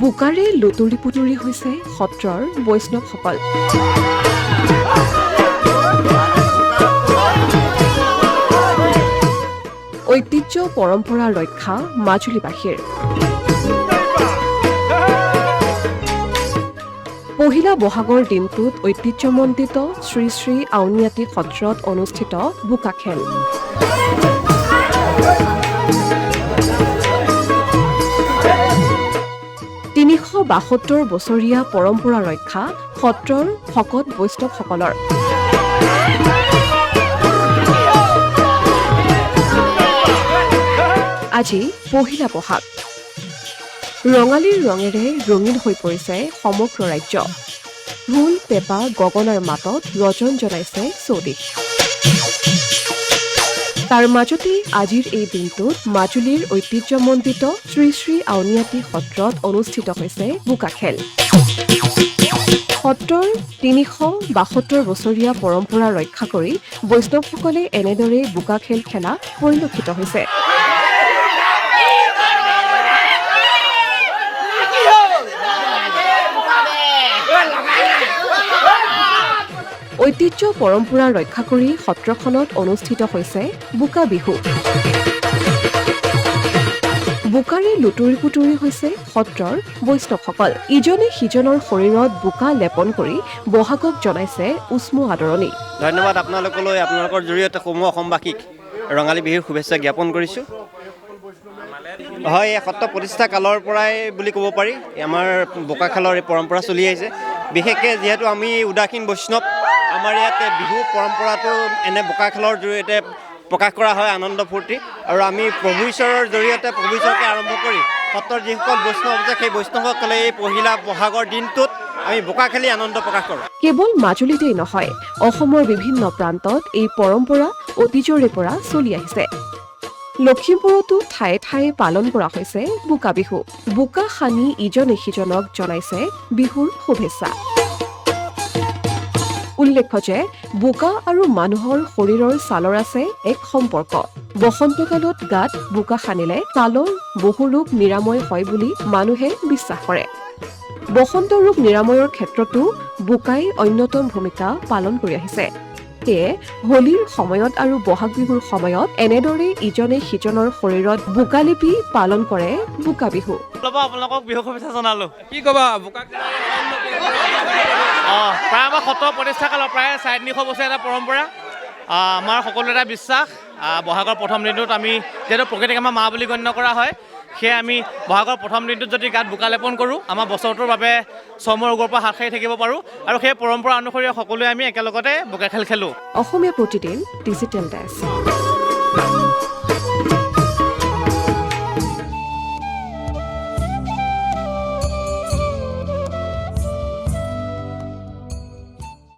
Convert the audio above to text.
বোকাৰে লুতুৰি পুতুৰি হৈছে সত্ৰৰ বৈষ্ণৱসকল। ঐতিহ্য পৰম্পৰা ৰক্ষা মাজুলীবাসীৰ। পহিলা বহাগৰ দিনটোত ঐতিহ্যমণ্ডিত শ্ৰী শ্ৰী আউনীআটী সত্ৰত অনুষ্ঠিত বোকা খেল। তিনিশ ৭২ বছৰীয়া পৰম্পৰা ৰক্ষা সত্ৰৰ ভকত বৈষ্ণৱসকলৰ। আজি পহিলা বহাগ। ৰঙালীৰ ৰঙেৰে ৰঙীন হৈ পৰিছে সমগ্ৰ ৰাজ্য। ঢোল পেঁপা গগনাৰ মাতত ৰজন জনাইছে চৌদিশ। তাৰ মাজতে আজিৰ এই দিনটোত মাজুলীৰ ঐতিহ্যমণ্ডিত শ্ৰী শ্ৰী আউনীআটী সত্ৰত অনুষ্ঠিত হৈছে বোকা খেল। সত্ৰৰ ৩৭২ বছৰীয়া পৰম্পৰা ৰক্ষা কৰি বৈষ্ণৱসকলে এনেদৰে বোকা খেল খেলা পৰিলক্ষিত হৈছে। ঐতিহ্য পৰম্পৰা ৰক্ষা কৰি সত্ৰখনত অনুষ্ঠিত হৈছে বোকা বিহু। বোকাৰে লুতুৰি পুতুৰি হৈছে সত্ৰৰ বৈষ্ণৱসকল। ইজনে সিজনৰ শৰীৰত বোকা লেপন কৰি বহাগক জনাইছে উষ্ম আদৰণি। ধন্যবাদ আপোনালোকলৈ, আপোনালোকৰ জৰিয়তে সমূহ অসমবাসীক ৰঙালী বিহুৰ শুভেচ্ছা জ্ঞাপন কৰিছোঁ। হয়, এই সত্ৰ প্ৰতিষ্ঠা কালৰ পৰাই বুলি ক'ব পাৰি আমাৰ বোকা খেলৰ এই পৰম্পৰা চলি আহিছে। বিশেষকৈ যিহেতু আমি উদাসীন বৈষ্ণৱ, আমাৰ ইয়াতে বিহু পৰম্পৰাটো এনে বোকা খেলৰ জৰিয়তে প্ৰকাশ কৰা হয়, আনন্দ ফূৰ্তি। আৰু আমি প্ৰভু ঈশ্বৰৰ জৰিয়তে প্ৰভু ঈশ্বৰকে আৰম্ভ কৰি সত্ৰৰ যিসকল বৈষ্ণৱ আছে সেই বৈষ্ণৱসকলে এই পহিলা বহাগৰ দিনটোত আমি বোকা খেলি আনন্দ প্ৰকাশ কৰোঁ। কেৱল মাজুলীতেই নহয়, অসমৰ বিভিন্ন প্ৰান্তত এই পৰম্পৰা অতীজৰে পৰা চলি আহিছে। লখিমপুৰতো ঠায়ে ঠায়ে পালন কৰা হৈছে বোকা বিহু। বোকা সানি ইজনে সিজনক জনাইছে বিহুৰ শুভেচ্ছা। উল্লেখ্য যে বোকা আৰু মানুহৰ শৰীৰৰ ছালৰ আছে এক সম্পৰ্ক। বসন্তকালত গাত বোকা সানিলে ছালৰ বহু ৰোগ নিৰাময় হয় বুলি মানুহে বিশ্বাস কৰে। বসন্ত ৰোগ নিৰাময়ৰ ক্ষেত্ৰতো বোকাই অন্যতম ভূমিকা পালন কৰি আহিছে। সেয়ে হোলীৰ সময়ত আৰু বহাগ বিহুৰ সময়ত এনেদৰে ইজনে সিজনৰ শৰীৰত বোকা লিপি পালন কৰে বোকা বিহু। আপোনালোকক বিহু শুভেচ্ছা জনালোঁ। কি ক'বা বোকা প্ৰায় আমাৰ সত্ৰ প্ৰতিষ্ঠা কালৰ প্ৰায় ৩৫০ বছৰ এটা পৰম্পৰা। আমাৰ সকলো এটা বিশ্বাস, বহাগৰ প্ৰথম দিনটোত আমি যিহেতু প্ৰকৃতিক আমাৰ মা বুলি গণ্য কৰা হয়, সেয়ে আমি বহাগৰ প্ৰথম দিনটোত যদি গাত বোকা লেপন কৰোঁ, আমাৰ বছৰটোৰ বাবে চৰ্মৰ ৰোগৰ পৰা হাত সাৰি থাকিব পাৰোঁ। আৰু সেই পৰম্পৰা অনুসৰি সকলোৱে আমি একেলগতে বোকা খেল খেলোঁ। Asomiya Pratidin digital desk.